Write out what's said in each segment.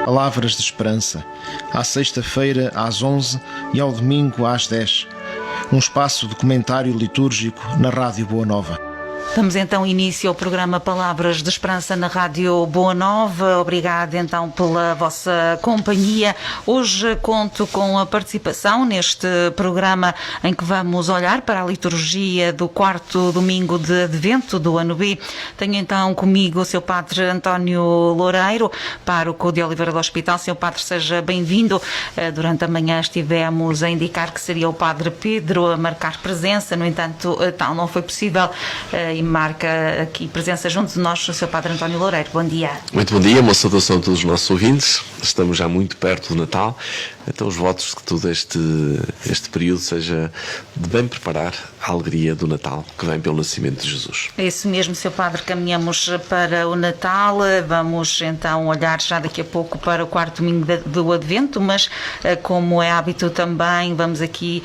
Palavras de Esperança, à sexta-feira às 11 e ao domingo às 10. Um espaço de comentário litúrgico na Rádio Boa Nova. Damos então início ao programa Palavras de Esperança na Rádio Boa Nova. Obrigada então pela vossa companhia. Hoje conto com a participação neste programa em que vamos olhar para a liturgia do quarto domingo de Advento do ano B. Tenho então comigo o seu Padre António Loureiro, pároco de Oliveira do Hospital. Seu Padre, seja bem-vindo. Durante a manhã estivemos a indicar que seria o Padre Pedro a marcar presença, no entanto, tal não foi possível e marca aqui presença junto de nós o Sr. Padre António Loureiro. Bom dia. Muito bom dia, uma saudação a todos os nossos ouvintes. Estamos já muito perto do Natal, então os votos de que todo este período seja de bem preparar a alegria do Natal que vem pelo nascimento de Jesus. É isso mesmo, Sr. Padre, caminhamos para o Natal. Vamos então olhar já daqui a pouco para o quarto domingo do Advento, mas como é hábito também, vamos aqui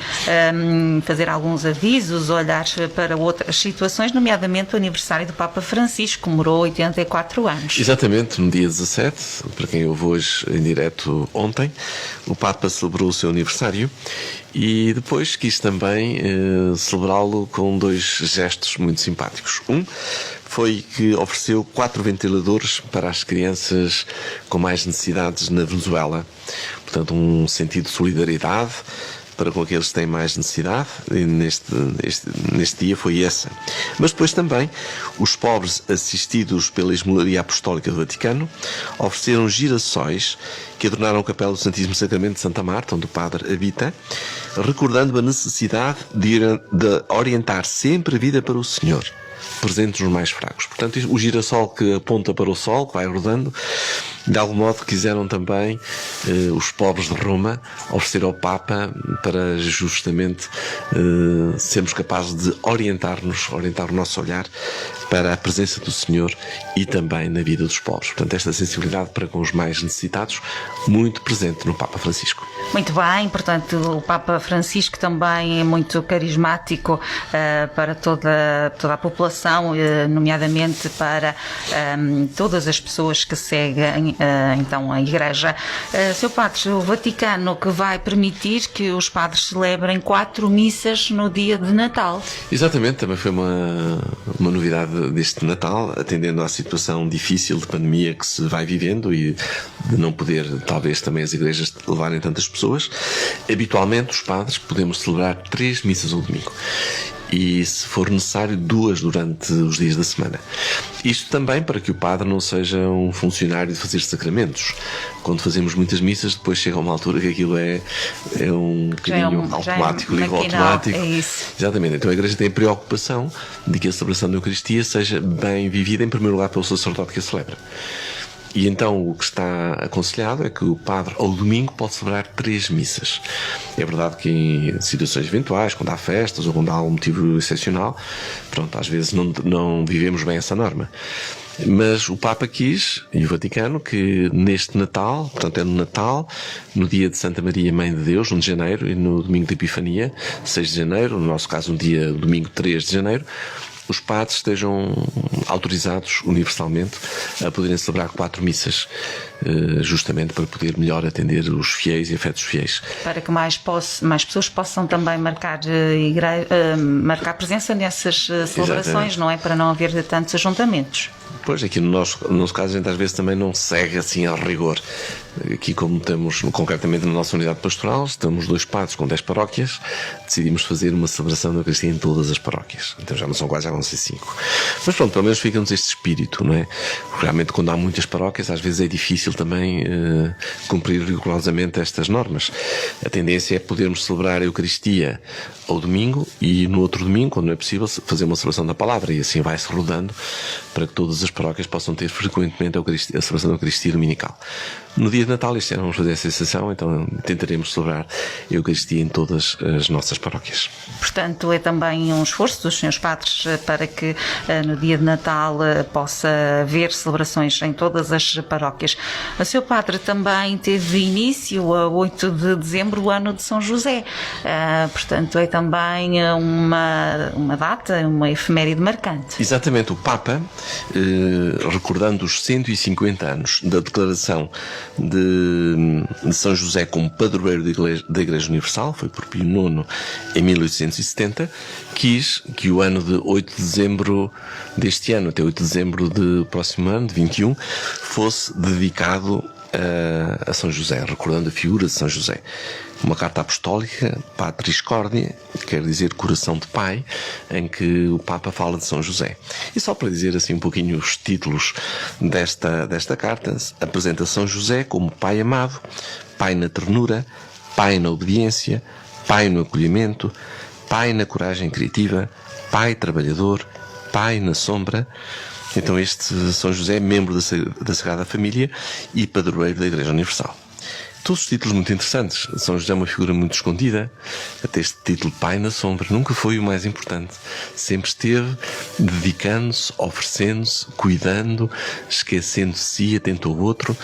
fazer alguns avisos, olhar para outras situações, nomeadamente o aniversário do Papa Francisco, comemorou 84 anos. Exatamente, no dia 17, para quem ouve hoje em direto ontem, o Papa celebrou o seu aniversário e depois quis também celebrá-lo com dois gestos muito simpáticos. Um foi que ofereceu 4 ventiladores para as crianças com mais necessidades na Venezuela. Portanto, um sentido de solidariedade para com aqueles que têm mais necessidade, e neste dia foi essa. Mas depois também, os pobres assistidos pela Esmolaria Apostólica do Vaticano ofereceram girassóis que adornaram a Capela do Santíssimo Sacramento de Santa Marta, onde o Padre habita, recordando a necessidade de orientar sempre a vida para o Senhor, presentes nos mais fracos. Portanto, o girassol que aponta para o sol, que vai rodando, de algum modo quiseram também os pobres de Roma oferecer ao Papa para justamente sermos capazes de orientar o nosso olhar para a presença do Senhor e também na vida dos pobres. Portanto, esta sensibilidade para com os mais necessitados, muito presente no Papa Francisco. Muito bem, portanto, o Papa Francisco também é muito carismático para toda a população, nomeadamente para todas as pessoas que seguem então a Igreja. Sr. Padre, o Vaticano que vai permitir que os padres celebrem 4 missas no dia de Natal. Exatamente, também foi uma novidade deste Natal, atendendo à situação difícil de pandemia que se vai vivendo e de não poder, talvez, também as igrejas levarem tantas pessoas. Habitualmente, os padres podemos celebrar 3 missas ao domingo. E, se for necessário, 2 durante os dias da semana. Isto também para que o padre não seja um funcionário de fazer sacramentos. Quando fazemos muitas missas, depois chega a uma altura que aquilo é um bocadinho automático, liga automático. É isso. Exatamente. Então a Igreja tem a preocupação de que a celebração da Eucaristia seja bem vivida, em primeiro lugar, pelo sacerdote que a celebra. E então o que está aconselhado é que o padre ao domingo pode celebrar 3 missas. É verdade que em situações eventuais, quando há festas ou quando há algum motivo excepcional, pronto, às vezes não vivemos bem essa norma. Mas o Papa quis, e o Vaticano, que neste Natal, portanto é no Natal, no dia de Santa Maria Mãe de Deus, 1 de janeiro, e no domingo de Epifania, 6 de janeiro, no nosso caso domingo 3 de janeiro, os padres estejam autorizados universalmente a poderem celebrar 4 missas, justamente para poder melhor atender os fiéis e afetos fiéis. Para que mais pessoas possam também marcar presença nessas celebrações. Exatamente. Não é? Para não haver tantos ajuntamentos. Pois, aqui no nosso caso, a gente às vezes também não segue assim ao rigor. Aqui, como temos concretamente na nossa unidade pastoral, estamos 2 padres com 10 paróquias, decidimos fazer uma celebração da Eucaristia em todas as paróquias. Então já não são quase, já vão ser 5. Mas pronto, pelo menos fica-nos este espírito, não é? Porque realmente, quando há muitas paróquias, às vezes é difícil também cumprir rigorosamente estas normas. A tendência é podermos celebrar a Eucaristia ao domingo e no outro domingo, quando não é possível, fazer uma celebração da palavra, e assim vai-se rodando para que todas as paróquias possam ter frequentemente a celebração da Eucaristia dominical. No dia de Natal, este ano vamos fazer essa exceção, então tentaremos celebrar a Eucaristia em todas as nossas paróquias. Portanto, é também um esforço dos senhores padres para que no dia de Natal possa haver celebrações em todas as paróquias. O Sr. Padre também teve início a 8 de dezembro o ano de São José. Portanto, é também uma data, uma efeméride marcante. Exatamente, o Papa recordando os 150 anos da declaração de São José como padroeiro da Igreja Universal, foi por Pio IX em 1870, quis que o ano de 8 de dezembro deste ano até 8 de dezembro do próximo ano, de 21, fosse dedicado a São José, recordando a figura de São José. Uma carta apostólica, Patris Corde, quer dizer coração de pai, em que o Papa fala de São José. E só para dizer assim um pouquinho os títulos desta carta, apresenta São José como pai amado, pai na ternura, pai na obediência, pai no acolhimento, pai na coragem criativa, pai trabalhador, pai na sombra. Então este São José é membro da Sagrada Família e padroeiro da Igreja Universal. Todos os títulos muito interessantes. São José é uma figura muito escondida. Até este título, Pai na Sombra, nunca foi o mais importante. Sempre esteve dedicando-se, oferecendo-se, cuidando, esquecendo de si, atento ao outro.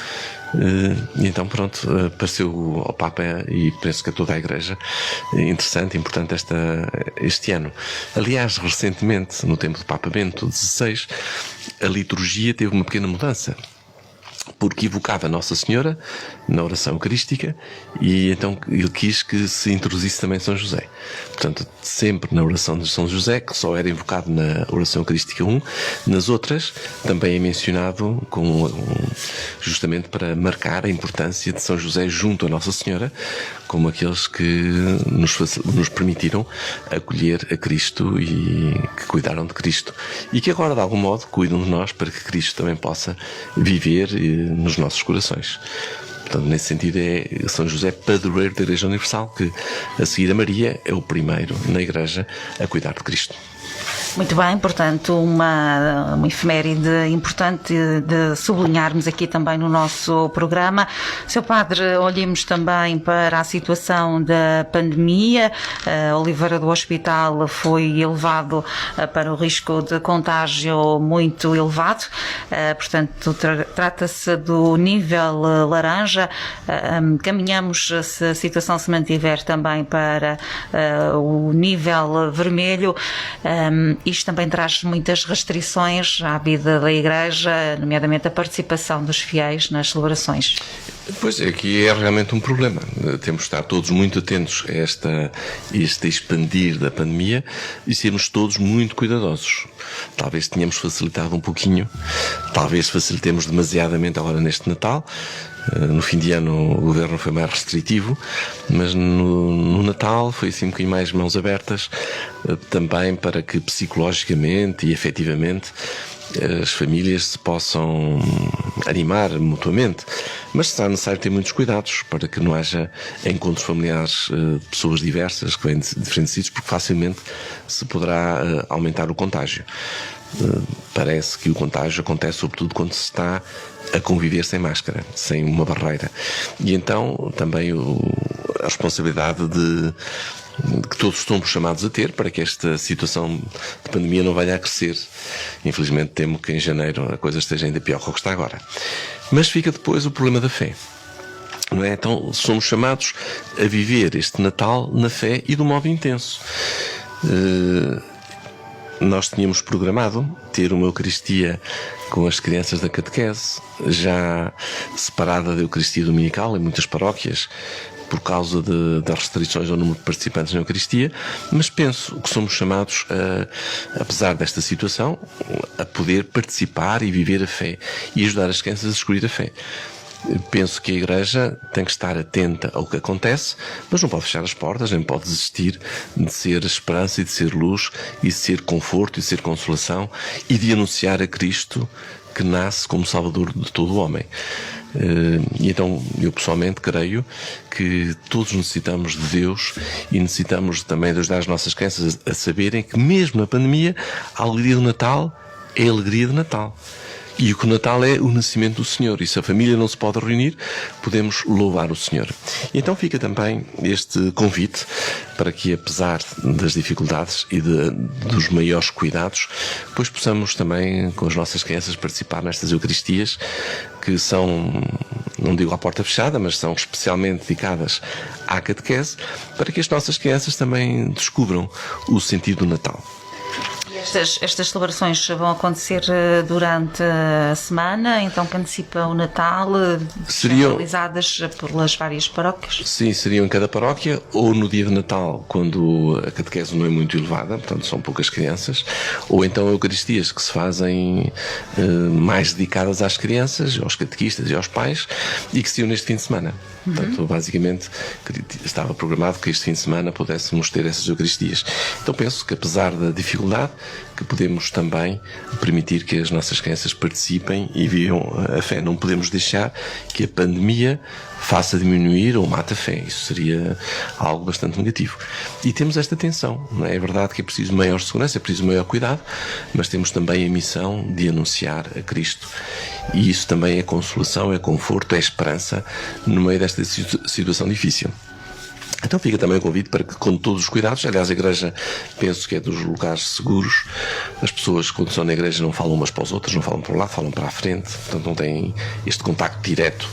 E então, pronto, pareceu ao Papa e penso que a toda a Igreja interessante, importante este ano. Aliás, recentemente, no tempo do Papa Bento XVI, a liturgia teve uma pequena mudança, porque evocava Nossa Senhora na oração eucarística e então ele quis que se introduzisse também São José. Portanto, sempre na oração de São José, que só era invocado na oração eucarística 1, nas outras também é mencionado justamente para marcar a importância de São José junto a Nossa Senhora, como aqueles que nos permitiram acolher a Cristo e que cuidaram de Cristo e que agora de algum modo cuidam de nós para que Cristo também possa viver nos nossos corações. Portanto, nesse sentido é São José padroeiro da Igreja Universal, que a seguir a Maria é o primeiro na Igreja a cuidar de Cristo. Muito bem, portanto, uma efeméride importante de sublinharmos aqui também no nosso programa. Sr. Padre, olhemos também para a situação da pandemia. Oliveira do Hospital foi elevado para o risco de contágio muito elevado. Portanto, trata-se do nível laranja. Caminhamos, se a situação se mantiver, também para o nível vermelho. Isto também traz muitas restrições à vida da Igreja, nomeadamente a participação dos fiéis nas celebrações. Pois, aqui é realmente um problema. Temos de estar todos muito atentos a este expandir da pandemia e sermos todos muito cuidadosos. Talvez tenhamos facilitado um pouquinho, talvez facilitemos demasiadamente agora neste Natal. No fim de ano o governo foi mais restritivo, mas no Natal foi assim um bocadinho mais mãos abertas, também para que psicologicamente e efetivamente as famílias se possam animar mutuamente, mas será necessário ter muitos cuidados para que não haja encontros familiares de pessoas diversas que vêm de diferentes sítios, porque facilmente se poderá aumentar o contágio. Parece que o contágio acontece sobretudo quando se está a conviver sem máscara, sem uma barreira. E então também a responsabilidade que todos estamos chamados a ter para que esta situação de pandemia não venha a crescer. Infelizmente temo que em janeiro a coisa esteja ainda pior do que está agora. Mas fica depois o problema da fé. Não é? Então somos chamados a viver este Natal na fé e de um modo intenso. Nós tínhamos programado ter uma Eucaristia com as crianças da catequese, já separada da Eucaristia dominical em muitas paróquias, por causa das restrições ao número de participantes na Eucaristia, mas penso que somos chamados, apesar desta situação, a poder participar e viver a fé e ajudar as crianças a descobrir a fé. Penso que a Igreja tem que estar atenta ao que acontece, mas não pode fechar as portas, nem pode desistir de ser esperança e de ser luz e de ser conforto e de ser consolação e de anunciar a Cristo que nasce como Salvador de todo o homem. E então eu pessoalmente creio que todos necessitamos de Deus e necessitamos também de ajudar as nossas crianças a saberem que mesmo na pandemia a alegria do Natal é a alegria de Natal. E o que o Natal é o nascimento do Senhor. E se a família não se pode reunir, podemos louvar o Senhor. E então fica também este convite para que, apesar das dificuldades e dos maiores cuidados, pois possamos também, com as nossas crianças, participar nestas Eucaristias, que são, não digo à porta fechada, mas são especialmente dedicadas à catequese, para que as nossas crianças também descubram o sentido do Natal. Estas celebrações vão acontecer durante a semana, então que antecipa o Natal, Seriam realizadas pelas várias paróquias? Sim, seriam em cada paróquia, ou no dia de Natal, quando a catequese não é muito elevada, portanto são poucas crianças, ou então eucaristias que se fazem mais dedicadas às crianças, aos catequistas e aos pais, e que seriam neste fim de semana. Portanto, basicamente, estava programado que este fim de semana pudéssemos ter essas eucaristias. Então penso que, apesar da dificuldade, que podemos também permitir que as nossas crianças participem e vivam a fé. Não podemos deixar que a pandemia faça diminuir ou mate a fé. Isso seria algo bastante negativo. E temos esta tensão. Não é? É verdade que é preciso maior segurança, é preciso maior cuidado, mas temos também a missão de anunciar a Cristo. E isso também é consolação, é conforto, é esperança no meio desta situação difícil. Então fica também o convite para que, com todos os cuidados, aliás, a Igreja, penso que é dos lugares seguros, as pessoas, quando estão na Igreja, não falam umas para os outros, não falam para o lado, falam para a frente, portanto não têm este contacto direto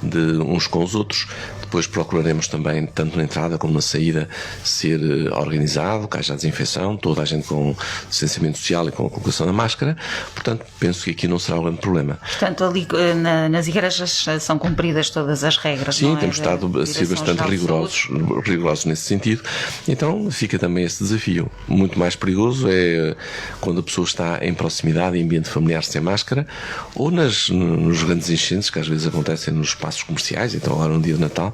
de uns com os outros. Depois procuraremos também, tanto na entrada como na saída, ser organizado, que haja desinfecção, toda a gente com distanciamento social e com a colocação da máscara. Portanto, penso que aqui não será um grande problema. Portanto, ali nas igrejas são cumpridas todas as regras, Sim, não é? Temos estado a ser bastante rigorosos nesse sentido. Então fica também esse desafio. Muito mais perigoso é quando a pessoa está em proximidade, em ambiente familiar sem máscara, ou nos grandes enchentes que às vezes acontecem nos espaços comerciais. Então agora um dia de Natal,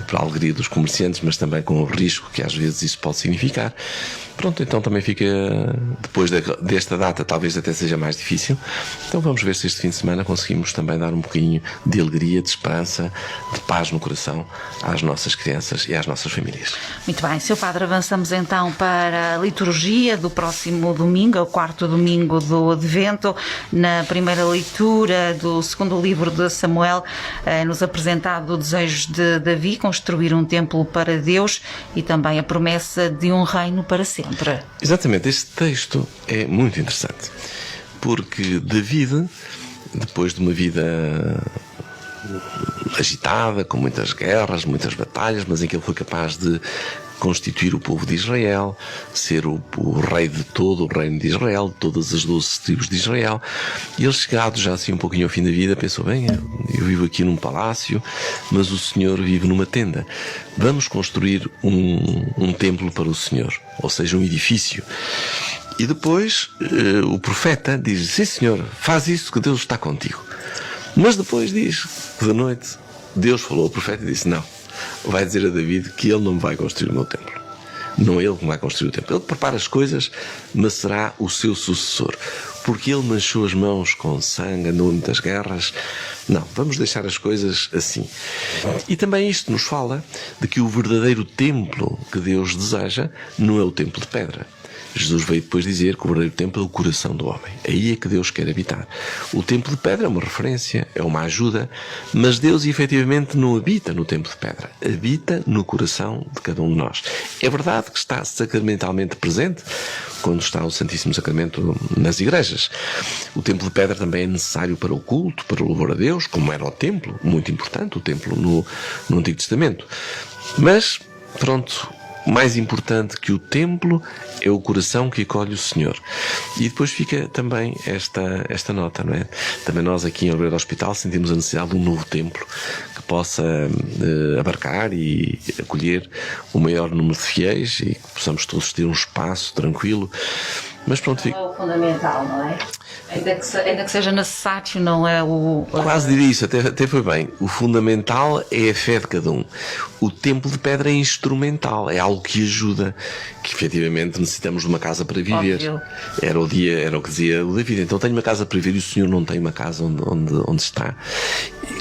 para a alegria dos comerciantes, mas também com o risco que às vezes isso pode significar. Pronto, então também fica, depois desta data, talvez até seja mais difícil. Então vamos ver se este fim de semana conseguimos também dar um bocadinho de alegria, de esperança, de paz no coração às nossas crianças e às nossas famílias. Muito bem, Sr. Padre, avançamos então para a liturgia do próximo domingo, o quarto domingo do Advento. Na primeira leitura do segundo livro de Samuel, nos apresentado o desejo de Davi construir um templo para Deus e também a promessa de um reino para sempre. Exatamente, este texto é muito interessante, porque David, depois de uma vida agitada, com muitas guerras, muitas batalhas, mas em que ele foi capaz de constituir o povo de Israel, ser o rei de todo o reino de Israel, de todas as 12 tribos de Israel. E ele, chegado já assim um pouquinho ao fim da vida, pensou: bem, eu vivo aqui num palácio, mas o Senhor vive numa tenda. Vamos construir um templo para o Senhor, ou seja, um edifício. E depois o profeta diz: sim, Senhor, faz isso, que Deus está contigo. Mas depois diz que de noite Deus falou ao profeta e disse: não, vai dizer a David que ele não vai construir o meu templo. Não é ele que vai construir o templo. Ele prepara as coisas, mas será o seu sucessor. Porque ele manchou as mãos com sangue, andou em muitas guerras. Não, vamos deixar as coisas assim. E também isto nos fala de que o verdadeiro templo que Deus deseja não é o templo de pedra. Jesus veio depois dizer que o verdadeiro templo é o coração do homem. Aí é que Deus quer habitar. O templo de pedra é uma referência, é uma ajuda, mas Deus efetivamente não habita no templo de pedra. Habita no coração de cada um de nós. É verdade que está sacramentalmente presente quando está o Santíssimo Sacramento nas igrejas. O templo de pedra também é necessário para o culto, para o louvor a Deus, como era o templo, muito importante, o templo no Antigo Testamento. Mas, pronto, mais importante que o templo é o coração que acolhe o Senhor. E depois fica também esta nota, não é? Também nós aqui em Obreiro Hospital sentimos a necessidade de um novo templo que possa abarcar e acolher o maior número de fiéis e que possamos todos ter um espaço tranquilo. Mas pronto, fica... Não é o fundamental, não é? Ainda que seja necessário, não é o... Quase diria isso, até foi bem. O fundamental é a fé de cada um. O templo de pedra é instrumental, é algo que ajuda, que efetivamente necessitamos de uma casa para viver. Óbvio. Era o que dizia o David. Então tenho uma casa para viver e o Senhor não tem uma casa onde está.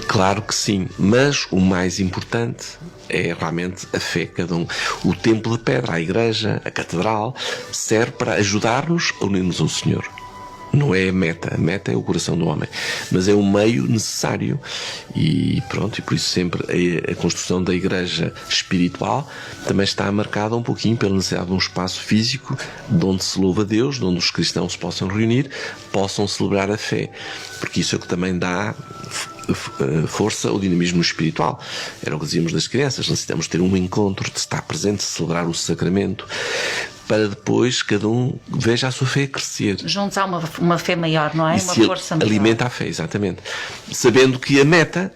Claro que sim, mas o mais importante é realmente a fé de cada um. O templo de pedra, a igreja, a catedral, serve para ajudar-nos a unirmos ao Senhor. Não é a meta é o coração do homem, mas é um meio necessário e pronto, e por isso sempre a construção da igreja espiritual também está marcada um pouquinho pela necessidade de um espaço físico de onde se louva a Deus, de onde os cristãos se possam reunir, possam celebrar a fé, porque isso é o que também dá força ao dinamismo espiritual. Era o que dizíamos das crianças, necessitamos ter um encontro, de estar presente, de celebrar o sacramento. para depois cada um veja a sua fé crescer. Juntos há uma fé maior, não é? Uma força maior. Alimenta a fé, exatamente. Sabendo que a meta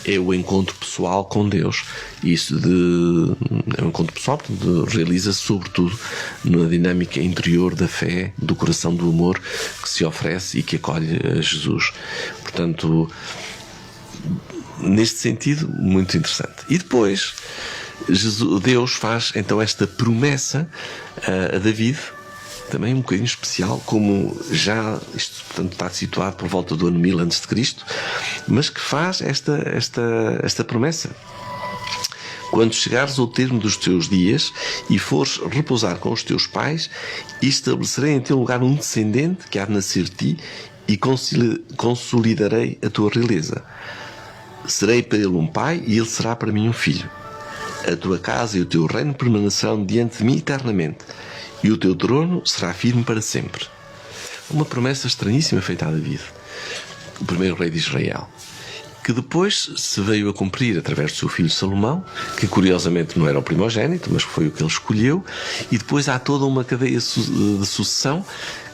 é o encontro pessoal com Deus. Isso é um encontro pessoal, portanto, realiza-se sobretudo na dinâmica interior da fé, do coração do amor que se oferece e que acolhe a Jesus. Portanto, neste sentido, muito interessante. E depois, Deus faz então esta promessa a David, também um bocadinho especial, como isto portanto, está situado por volta do ano 1000 a.C., mas que faz esta promessa. Quando chegares ao termo dos teus dias e fores repousar com os teus pais, estabelecerei em teu lugar um descendente que há de nascer de ti e consolidarei a tua realeza. Serei para ele um pai e ele será para mim um filho. A tua casa e o teu reino permanecerão diante de mim eternamente, e o teu trono será firme para sempre. Uma promessa estranhíssima feita a David, o primeiro rei de Israel, que depois se veio a cumprir através do seu filho Salomão, que curiosamente não era o primogénito, mas foi o que ele escolheu, e depois há toda uma cadeia de sucessão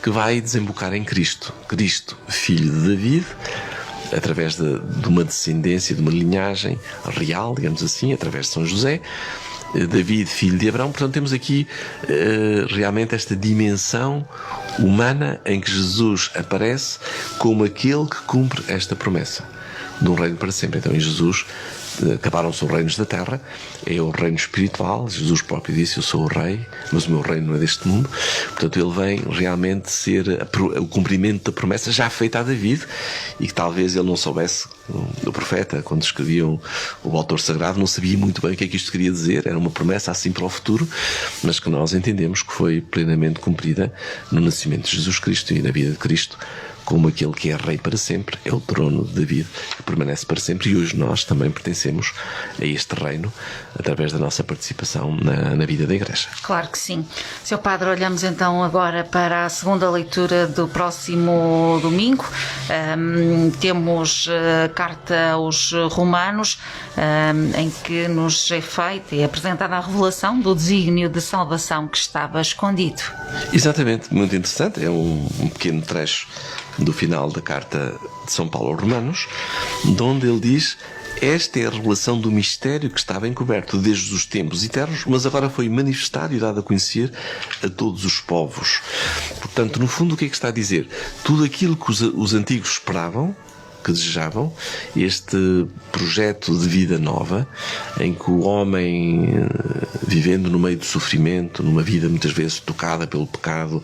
que vai desembocar em Cristo. Cristo, filho de David, através de uma descendência, de uma linhagem real, digamos assim, através de São José, David, filho de Abraão. Portanto, temos aqui realmente esta dimensão humana em que Jesus aparece como aquele que cumpre esta promessa de um reino para sempre. Então, em Jesus acabaram-se os reinos da terra, é o reino espiritual. Jesus próprio disse: eu sou o rei, mas o meu reino não é deste mundo. Portanto, ele vem realmente ser o cumprimento da promessa já feita a David, e que talvez ele não soubesse. O profeta, quando escreviam o autor sagrado, não sabia muito bem o que é que isto queria dizer. Era uma promessa assim para o futuro, mas que nós entendemos que foi plenamente cumprida no nascimento de Jesus Cristo e na vida de Cristo, como aquele que é rei para sempre. É o trono de David que permanece para sempre, e hoje nós também pertencemos a este reino através da nossa participação na vida da Igreja. Claro que sim. Sr. Padre, olhamos então agora para a segunda leitura do próximo domingo. Temos a carta aos Romanos, em que nos é feita e apresentada a revelação do desígnio de salvação que estava escondido. Exatamente, muito interessante. É um pequeno trecho do final da carta de São Paulo aos Romanos, onde ele diz: esta é a revelação do mistério que estava encoberto desde os tempos eternos, mas agora foi manifestado e dado a conhecer a todos os povos. Portanto, no fundo, o que é que está a dizer? Tudo aquilo que os antigos esperavam, que desejavam, este projeto de vida nova, em que o homem, vivendo no meio do sofrimento, numa vida muitas vezes tocada pelo pecado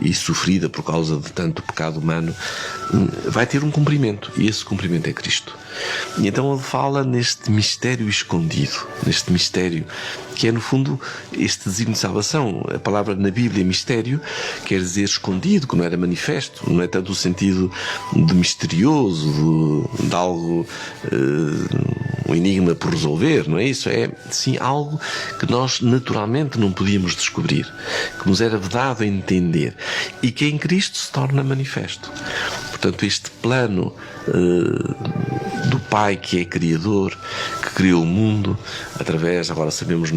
e sofrida por causa de tanto pecado humano, vai ter um cumprimento, e esse cumprimento é Cristo. E então ele fala neste mistério escondido, neste mistério que é, no fundo, este desígnio de salvação. A palavra na Bíblia, mistério, quer dizer escondido, que não era manifesto, não é tanto o sentido de misterioso, de algo, um enigma por resolver, não é isso? É, sim, algo que nós naturalmente não podíamos descobrir, que nos era vedado a entender, e que em Cristo se torna manifesto. Portanto, este plano do Pai que é Criador, que criou o mundo através, agora sabemos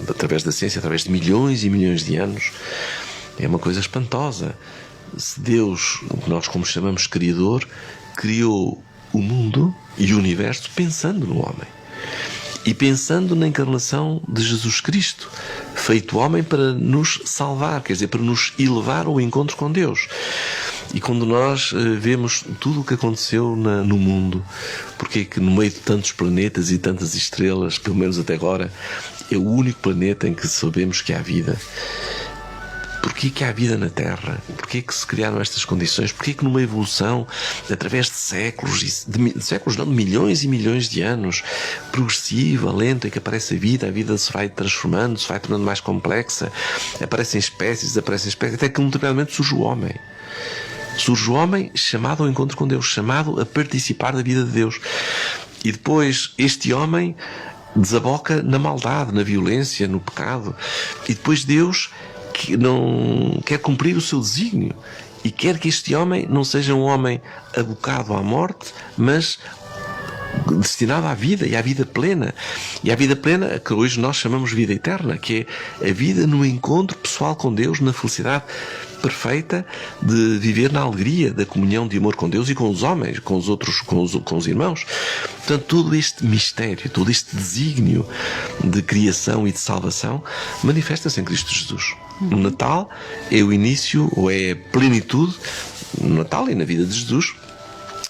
através da ciência, através de milhões e milhões de anos, é uma coisa espantosa. Se Deus, o que nós como chamamos Criador, criou o mundo e o universo pensando no homem e pensando na encarnação de Jesus Cristo, feito homem para nos salvar, quer dizer, para nos elevar ao encontro com Deus. E quando nós vemos tudo o que aconteceu no mundo, porque é que no meio de tantos planetas e tantas estrelas, pelo menos até agora, é o único planeta em que sabemos que há vida? Porquê que há vida na Terra? Porquê que se criaram estas condições? Porquê que numa evolução, através de séculos, de milhões e milhões de anos, progressiva, lenta, em que aparece a vida se vai transformando, se vai tornando mais complexa, aparecem espécies, até que um determinado momento surge o homem. Surge o homem chamado ao encontro com Deus, chamado a participar da vida de Deus. E depois este homem desaboca na maldade, na violência, no pecado. E depois Deus que não quer cumprir o seu desígnio e quer que este homem não seja um homem abocado à morte, mas destinado à vida e à vida plena. E à vida plena que hoje nós chamamos vida eterna, que é a vida no encontro pessoal com Deus, na felicidade perfeita de viver na alegria da comunhão de amor com Deus e com os homens, com os outros, com os irmãos. Portanto, todo este mistério, todo este desígnio de criação e de salvação manifesta-se em Cristo Jesus. O Natal é o início, ou é a plenitude, no Natal e na vida de Jesus,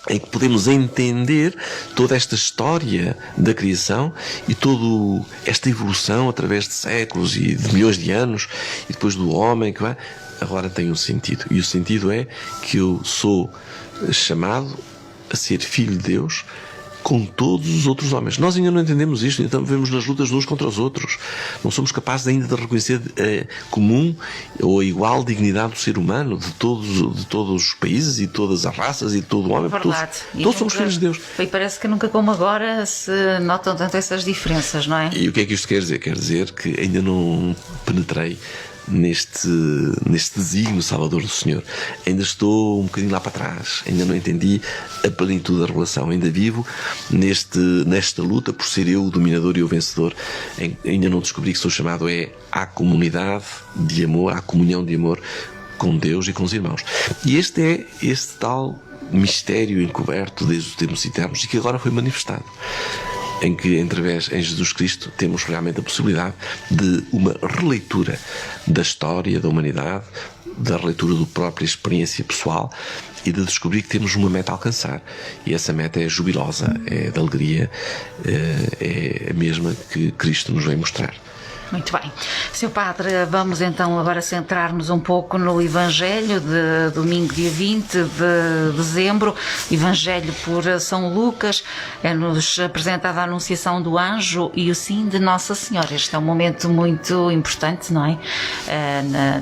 em que podemos entender toda esta história da criação e toda esta evolução através de séculos e de milhões de anos, e depois do homem que vai, agora tem um sentido. E o sentido é que eu sou chamado a ser filho de Deus com todos os outros homens. Nós ainda não entendemos isto, então vivemos nas lutas de uns contra os outros. Não somos capazes ainda de reconhecer a comum ou a igual dignidade do ser humano, de todos os países e todas as raças e de todo o homem. Verdade. Todos somos filhos de Deus. E parece que nunca como agora se notam tanto essas diferenças, não é? E o que é que isto quer dizer? Quer dizer que ainda não penetrei neste desígnio salvador do Senhor. Ainda estou um bocadinho lá para trás, ainda não entendi a plenitude da revelação, ainda vivo nesta luta por ser eu o dominador e o vencedor. Ainda não descobri que sou chamado à comunidade de amor, à comunhão de amor com Deus e com os irmãos. E este é este tal mistério encoberto desde os tempos eternos e que agora foi manifestado, em que, em Jesus Cristo, temos realmente a possibilidade de uma releitura da história da humanidade, da releitura da própria experiência pessoal e de descobrir que temos uma meta a alcançar. E essa meta é jubilosa, é de alegria, é a mesma que Cristo nos vem mostrar. Muito bem. Sr. Padre, vamos então agora centrar-nos um pouco no Evangelho de domingo, dia 20 de dezembro, Evangelho por São Lucas. É-nos apresentada a Anunciação do Anjo e o sim de Nossa Senhora. Este é um momento muito importante, não é?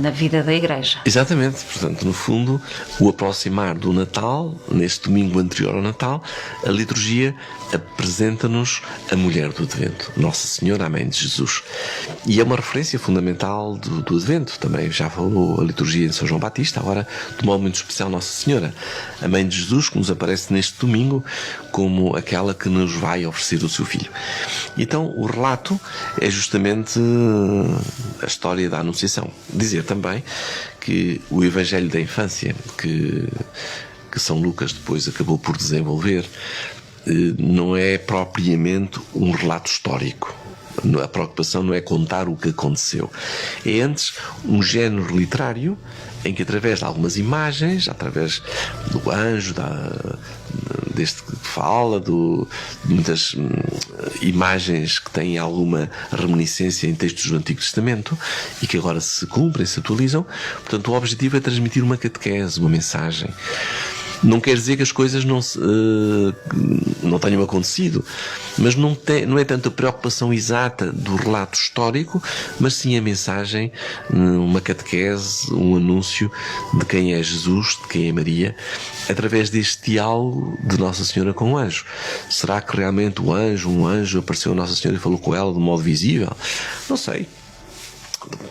Na vida da Igreja. Exatamente. Portanto, no fundo, o aproximar do Natal, neste domingo anterior ao Natal, a liturgia apresenta-nos a mulher do Advento, Nossa Senhora, a Mãe de Jesus. E é uma referência fundamental do Advento. Também já falou a liturgia em São João Batista, agora de modo muito especial Nossa Senhora, a Mãe de Jesus, que nos aparece neste domingo como aquela que nos vai oferecer o seu Filho. Então o relato é justamente a história da Anunciação. Dizer também que o Evangelho da Infância, que São Lucas depois acabou por desenvolver, não é propriamente um relato histórico. A preocupação não é contar o que aconteceu. É antes um género literário em que, através de algumas imagens, através do anjo, deste que fala, de muitas imagens que têm alguma reminiscência em textos do Antigo Testamento e que agora se cumprem, se atualizam. Portanto, o objetivo é transmitir uma catequese, uma mensagem. Não quer dizer que as coisas não tenham acontecido, mas não é tanto a preocupação exata do relato histórico, mas sim a mensagem, uma catequese, um anúncio de quem é Jesus, de quem é Maria, através deste diálogo de Nossa Senhora com o anjo. Será que realmente um anjo apareceu a Nossa Senhora e falou com ela de modo visível? Não sei.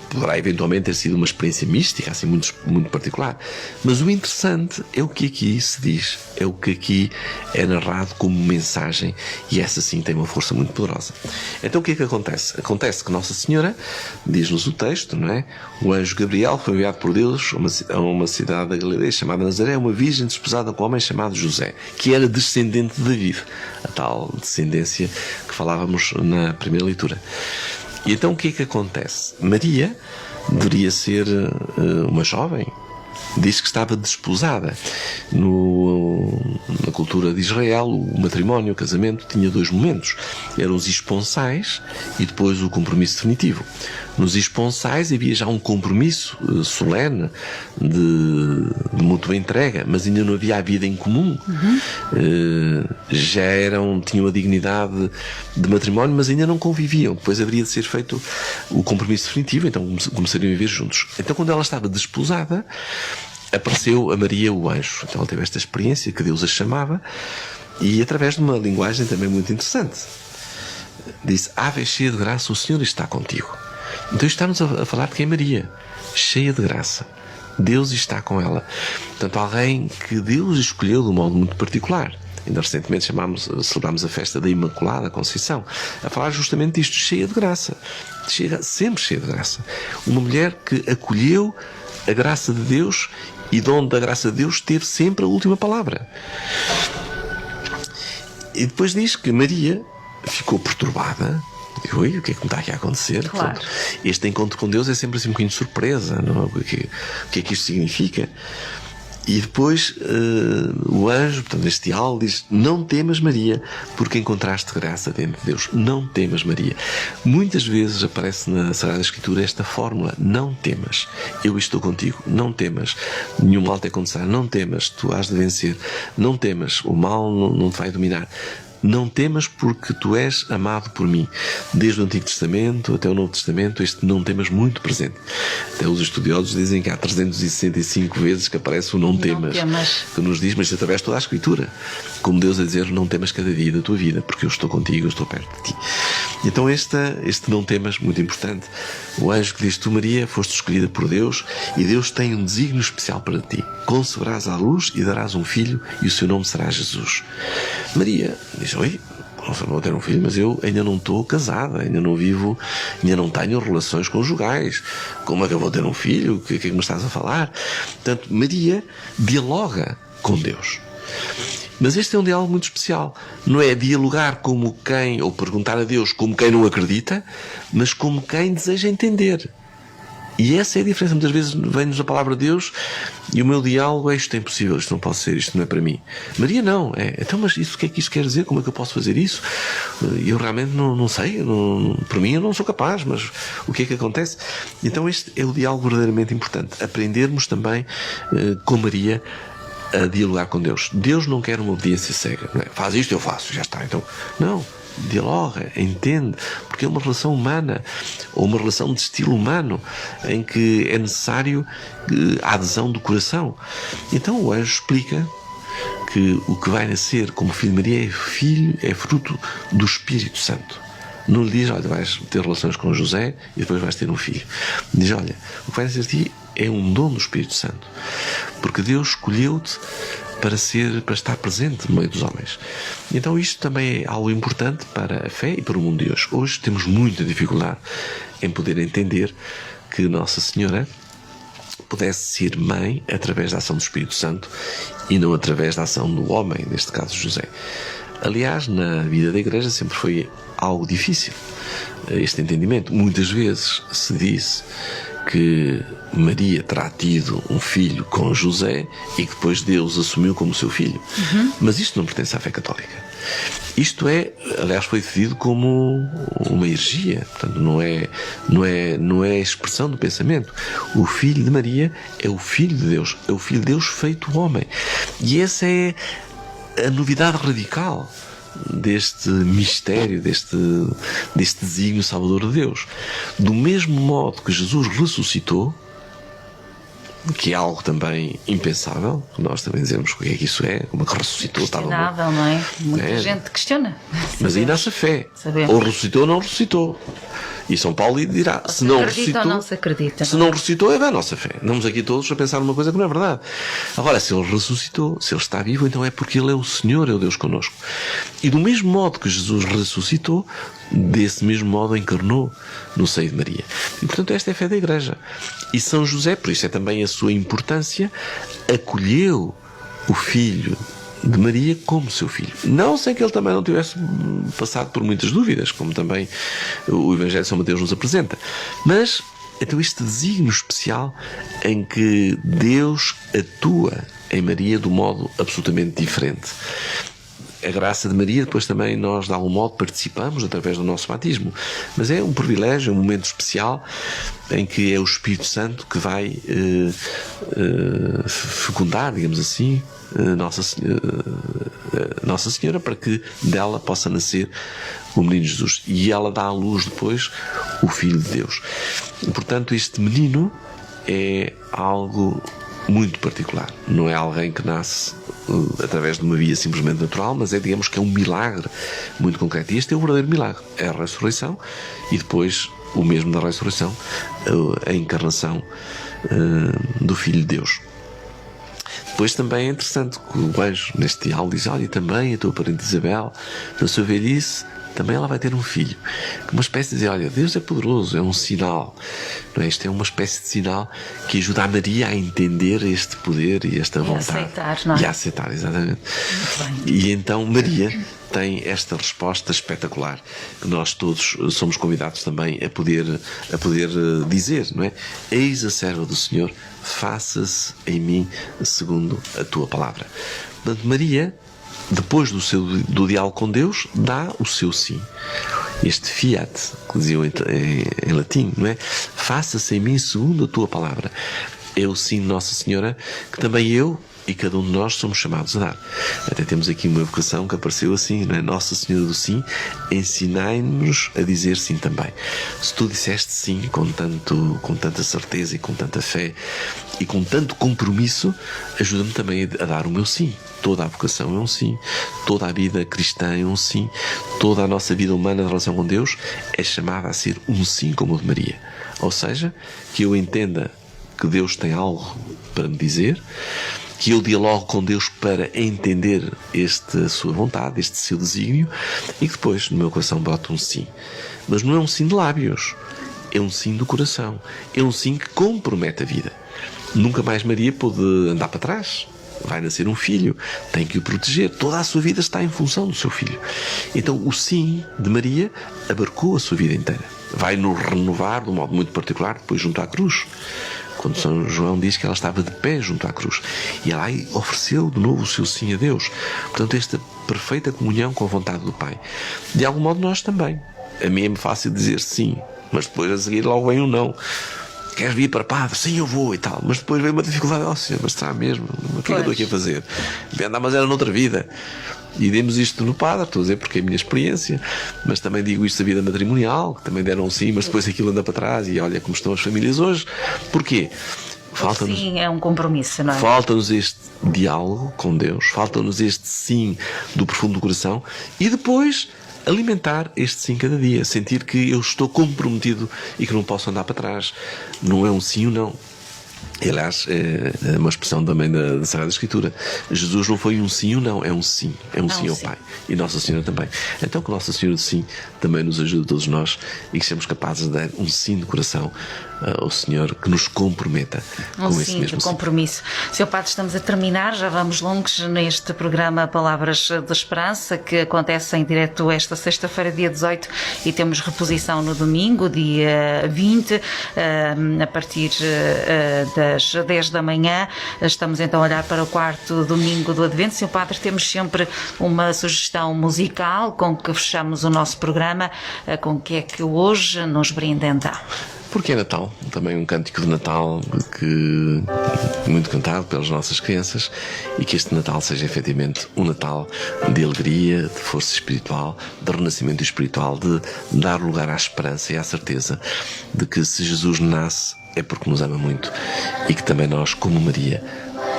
Poderá eventualmente ter sido uma experiência mística, assim muito, muito particular. Mas o interessante é o que aqui se diz, é o que aqui é narrado como mensagem, e essa sim tem uma força muito poderosa. Então o que é que acontece? Acontece que Nossa Senhora, diz-nos o texto, não é? O anjo Gabriel foi enviado por Deus a uma cidade da Galileia chamada Nazaré, uma virgem desposada com um homem chamado José, que era descendente de David, a tal descendência que falávamos na primeira leitura. E então o que é que acontece? Maria deveria ser uma jovem. Diz que estava desposada. Na cultura de Israel, o matrimónio, o casamento, tinha dois momentos. Eram os esponsais e depois o compromisso definitivo. Nos esponsais havia já um compromisso solene de mútua entrega, mas ainda não havia a vida em comum. Já tinham a dignidade de matrimónio, mas ainda não conviviam. Depois haveria de ser feito o compromisso definitivo, então começariam a viver juntos. Então, quando ela estava desposada, apareceu a Maria o anjo. Então ela teve esta experiência que Deus a chamava, e através de uma linguagem também muito interessante. Disse: Ave, cheia de graça, o Senhor está contigo. Então está-nos a falar de quem é Maria, cheia de graça. Deus está com ela. Portanto, alguém que Deus escolheu de um modo muito particular. Ainda recentemente celebrámos a festa da Imaculada Conceição, a falar justamente disto, cheia de graça, sempre cheia de graça. Uma mulher que acolheu a graça de Deus e de onde a graça de Deus teve sempre a última palavra. E depois diz que Maria ficou perturbada. Oi, o que é que me está aqui a acontecer? Claro. Portanto, este encontro com Deus é sempre assim um bocadinho de surpresa, não é? O que é que isto significa? E depois o anjo, portanto, este diálogo diz: não temas, Maria, porque encontraste graça dentro de Deus. Não temas, Maria. Muitas vezes aparece na Sagrada Escritura esta fórmula: não temas, eu estou contigo. Não temas, nenhum mal te acontecerá. Não temas, tu has de vencer. Não temas, o mal não te vai dominar. Não temas, porque tu és amado por mim. Desde o Antigo Testamento até o Novo Testamento, este não temas muito presente. Até os estudiosos dizem que há 365 vezes que aparece o não temas, que nos diz, mas através de toda a Escritura, como Deus a dizer: não temas cada dia da tua vida, porque eu estou contigo, eu estou perto de ti. Então este não temas, muito importante. O anjo que diz: tu, Maria, foste escolhida por Deus, e Deus tem um desígnio especial para ti. Conceberás à luz e darás um filho, e o seu nome será Jesus. Maria diz: oi, vou ter um filho, mas eu ainda não estou casada, ainda não vivo, ainda não tenho relações conjugais. Como é que eu vou ter um filho? O que é que me estás a falar? Portanto, Maria dialoga com Deus. Mas este é um diálogo muito especial. Não é dialogar como quem, ou perguntar a Deus como quem não acredita, mas como quem deseja entender. E essa é a diferença. Muitas vezes vem-nos a palavra de Deus e o meu diálogo é: isto é impossível, isto não pode ser, isto não é para mim. Maria não. Então, mas isso, o que é que isto quer dizer? Como é que eu posso fazer isso? Eu realmente não sei. Por mim eu não sou capaz, mas o que é que acontece? Então este é o diálogo verdadeiramente importante. Aprendermos também com Maria a dialogar com Deus. Deus não quer uma obediência cega. Não é? Faz isto, eu faço, já está. Então, não. Dialoga, entende, porque é uma relação humana, ou uma relação de estilo humano, em que é necessário a adesão do coração. Então o anjo explica que o que vai nascer como filho de Maria é fruto do Espírito Santo. Não lhe diz: olha, vais ter relações com José e depois vais ter um filho. Diz: olha, o que vai nascer de ti é um dom do Espírito Santo, porque Deus escolheu-te para estar presente no meio dos homens. Então isto também é algo importante para a fé e para o mundo de hoje. Hoje temos muita dificuldade em poder entender que Nossa Senhora pudesse ser mãe através da ação do Espírito Santo e não através da ação do homem, neste caso José. Aliás, na vida da Igreja sempre foi algo difícil este entendimento. Muitas vezes se disse que Maria terá tido um filho com José e que depois Deus assumiu como seu filho. Mas isto não pertence à fé católica. Isto aliás, foi definido como uma heresia. Portanto, não é a expressão do pensamento. O filho de Maria é o filho de Deus. É o filho de Deus feito homem. E essa é a novidade radical deste mistério, deste desígnio salvador de Deus. Do mesmo modo que Jesus ressuscitou, que é algo também impensável, nós também dizemos o que é que isso é, como é que ressuscitou, estava morto. Não é? Muita gente questiona. Mas aí nasce a fé. Ou ressuscitou ou não ressuscitou. E São Paulo dirá: se não ressuscitou, ou não se acredita. Se não ressuscitou, é a nossa fé. Andamos aqui todos a pensar numa coisa que não é verdade. Agora, se ele ressuscitou, se ele está vivo, então é porque ele é o Senhor, é o Deus connosco. E do mesmo modo que Jesus ressuscitou, desse mesmo modo encarnou no seio de Maria. E portanto esta é a fé da Igreja. E São José, por isso é também a sua importância, acolheu o filho de Maria como seu filho. Não sem que ele também não tivesse passado por muitas dúvidas, como também o Evangelho de São Mateus nos apresenta. Mas, então, este desígnio especial em que Deus atua em Maria de um modo absolutamente diferente. A graça de Maria, depois também nós, de algum modo, participamos através do nosso batismo. Mas é um privilégio, um momento especial em que é o Espírito Santo que vai fecundar, digamos assim, Nossa Senhora, para que dela possa nascer o menino Jesus. E ela dá à luz depois o Filho de Deus. E, portanto, este menino é algo muito particular. Não é alguém que nasce através de uma via simplesmente natural, mas digamos que é um milagre muito concreto. E este é o verdadeiro milagre. É a ressurreição e depois o mesmo da ressurreição, a encarnação do Filho de Deus. Depois também é interessante que o anjo, neste diálogo, diz: olha, e também a tua parente Isabel, na sua velhice, também ela vai ter um filho. Uma espécie de dizer: olha, Deus é poderoso, é um sinal. Não é? Isto é uma espécie de sinal que ajuda a Maria a entender este poder e esta vontade. E a aceitar, não é? E a aceitar, exatamente. Muito bem. E então Maria tem esta resposta espetacular que nós todos somos convidados também a poder dizer, não é? Eis a serva do Senhor, faça-se em mim segundo a tua palavra. Portanto, Maria, depois do diálogo com Deus, dá o seu sim. Este fiat, que diziam em latim, não é? Faça-se em mim segundo a tua palavra. É o sim de Nossa Senhora que também eu e cada um de nós somos chamados a dar. Até temos aqui uma vocação que apareceu assim, não é? Nossa Senhora do Sim, ensinai-nos a dizer sim também. Se tu disseste sim com tanta certeza e com tanta fé e com tanto compromisso, ajuda-me também a dar o meu sim. Toda a vocação é um sim, toda a vida cristã é um sim, toda a nossa vida humana de relação com Deus é chamada a ser um sim como o de Maria. Ou seja, que eu entenda que Deus tem algo para me dizer, que eu dialogo com Deus para entender a sua vontade, este seu desígnio, e que depois no meu coração brota um sim. Mas não é um sim de lábios, é um sim do coração, é um sim que compromete a vida. Nunca mais Maria pôde andar para trás. Vai nascer um filho, tem que o proteger, toda a sua vida está em função do seu filho. Então o sim de Maria abarcou a sua vida inteira. Vai-no renovar de um modo muito particular depois junto à cruz, quando São João diz que ela estava de pé junto à cruz e ela aí ofereceu de novo o seu sim a Deus. Portanto, esta perfeita comunhão com a vontade do Pai. De algum modo nós também. A mim é fácil dizer sim, mas depois a seguir logo vem um não. Queres vir para padre? Sim, eu vou e tal. Mas depois vem uma dificuldade. Oh, senhor, mas será mesmo? O que é que eu estou aqui a fazer? Devia andar, mas era noutra vida. E demos isto no padre, estou a dizer porque é a minha experiência, mas também digo isto da vida matrimonial, que também deram sim, mas depois aquilo anda para trás e olha como estão as famílias hoje. Porquê? Falta-nos, sim, é um compromisso, não é? Falta-nos este diálogo com Deus, falta-nos este sim do profundo do coração e depois alimentar este sim cada dia, sentir que eu estou comprometido e que não posso andar para trás. Não é um sim ou não. E, aliás, é uma expressão também da Sagrada Escritura. Jesus não foi um sim ou não, é um sim. É um sim ao Pai. E Nossa Senhora também. Então que Nossa Senhora do Sim também nos ajude todos nós e que sejamos capazes de dar um sim de coração ao Senhor que nos comprometa com esse mesmo sim. Compromisso. Sr. Padre, estamos a terminar, já vamos longos neste programa Palavras de Esperança, que acontece em direto esta sexta-feira, dia 18, e temos reposição no domingo, dia 20, a partir das 10 da manhã. Estamos então a olhar para o quarto domingo do Advento. Sr. Padre, temos sempre uma sugestão musical com que fechamos o nosso programa. Com que é que hoje nos brinda então? Porque é Natal, também um cântico de Natal que muito cantado pelas nossas crianças, e que este Natal seja efetivamente um Natal de alegria, de força espiritual, de renascimento espiritual, de dar lugar à esperança e à certeza de que se Jesus nasce é porque nos ama muito e que também nós, como Maria,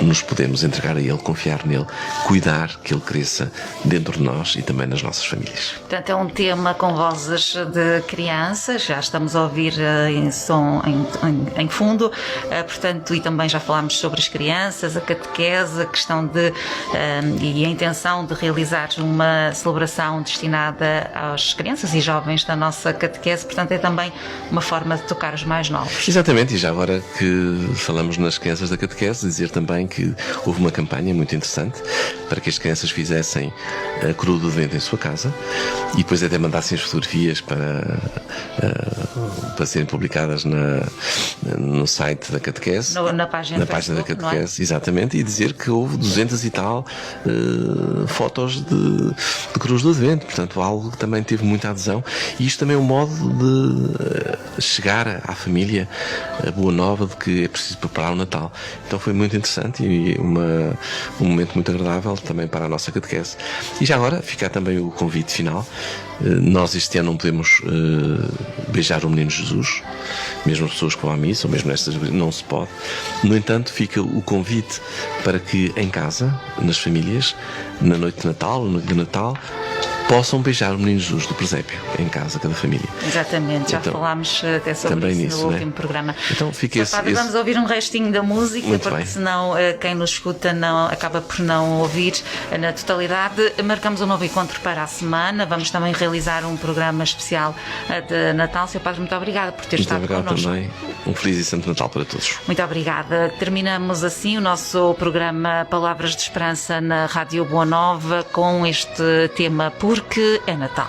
nos podemos entregar a Ele, confiar nele, cuidar que Ele cresça dentro de nós e também nas nossas famílias. Portanto, é um tema com vozes de crianças, já estamos a ouvir em som em fundo, portanto, e também já falámos sobre as crianças, a catequese, a questão e a intenção de realizar uma celebração destinada às crianças e jovens da nossa catequese, portanto, é também uma forma de tocar os mais novos. Exatamente, e já agora que falamos nas crianças da catequese, dizer também que houve uma campanha muito interessante para que as crianças fizessem a coroa do Advento em sua casa e depois até mandassem as fotografias para serem publicadas no site da catequese, na página da catequese, exatamente, e dizer que houve 200 e tal fotos de cruz do Advento, portanto algo que também teve muita adesão, e isto também é um modo de chegar à família a boa nova de que é preciso preparar o Natal. Então foi muito interessante e um momento muito agradável também para a nossa catequese. E já agora fica também o convite final. Nós este ano não podemos beijar o Menino Jesus, mesmo as pessoas que vão à missa, ou mesmo nestas, não se pode. No entanto, fica o convite para que em casa, nas famílias, na noite de Natal, no dia de Natal, possam beijar o menino Jesus do presépio em casa, cada família. Exatamente, já Então, falámos até sobre também isso nisso, no né? último programa. Então fica esse... Vamos ouvir um restinho da música, Muito porque bem. senão quem nos escuta acaba por não ouvir na totalidade. Marcamos um novo encontro para a semana. Vamos também realizar um programa especial de Natal. Sr. Padre, muito obrigada por ter Muito estado obrigado connosco. também. Um feliz e santo Natal para todos. Muito obrigada. Terminamos assim o nosso programa Palavras de Esperança na Rádio Boa Nova com este tema Porque é Natal.